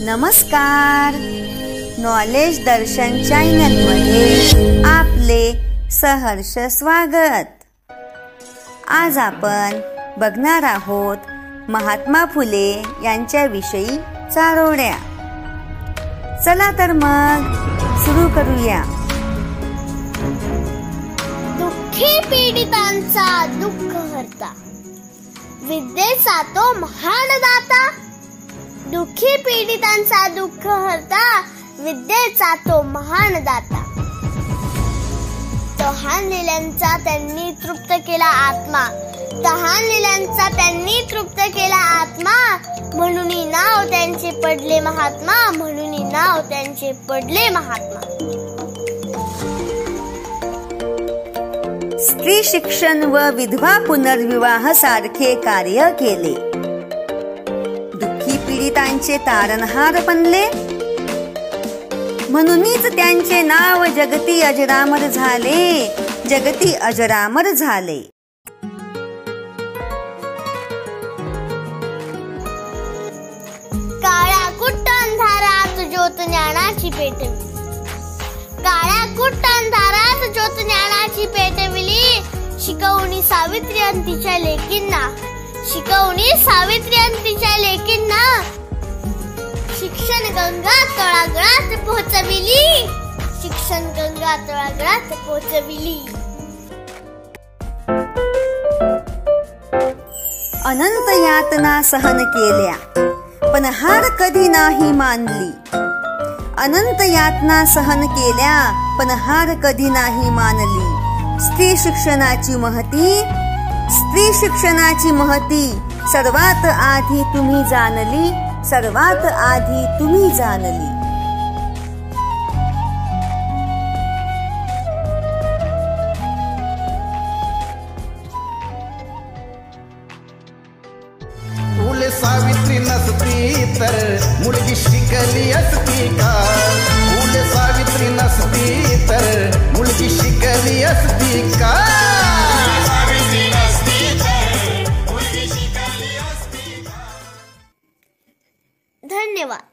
नमस्कार. नॉलेज दर्शन चॅनलमध्ये आपले सहर्ष स्वागत. आज आपण बघणार आहोत महात्मा फुले यांच्याविषयी चारोळ्या. चला तर मग सुरू करूया. दुःखी पीडितांचा दुःख हरता, विद्येचा तो महान दाता. दुःखी पीडितांचा दुःख हरता, विद्येचा तो महान दाता. तहान लिल्यांचा त्यांनी तृप्त केला आत्मा, तहान लिल्यांचा त्यांनी तृप्त केला आत्मा. म्हणून नाव त्यांचे पडले महात्मा, म्हणून नाव त्यांचे पडले महात्मा. स्त्री शिक्षण व विधवा पुनर्विवाह सारखे कार्य केले. दुःखी पीडितांचे तारणहार बनले, म्हणूनच त्यांचे नाव जगती अजरामर झाले, जगती अजरामर झाले. काळ्या कुट्ट अंधारात ज्योत ज्ञानाची पेटविली, काळ्या कुट्ट अंधारात ज्योत ज्ञानाची पेटविली. शिकवणी सावित्री आणि तिच्या लेकींना, शिकवणी सावित्री आणि तिच्या लेकींना. शिक्षण गंगा तळागाळात पोहोचविली, शिक्षण गंगा तळागाळात पोहोचविली. अनंत यातना सहन केल्या, पण हार कधी नाही मानली. अनंत यातना सहन केल्या, पण हार कधी नाही मानली. स्त्री शिक्षणाची महती, स्त्री शिक्षणाची महती सर्वात आधी तुम्ही जाणली, सर्वात आधी तुम्ही जाणली. फुले सावित्री नसती तर मुलगी शिकली असती का? फुले सावित्री नसती तर मुलगी शिकली असती का? धन्यवाद.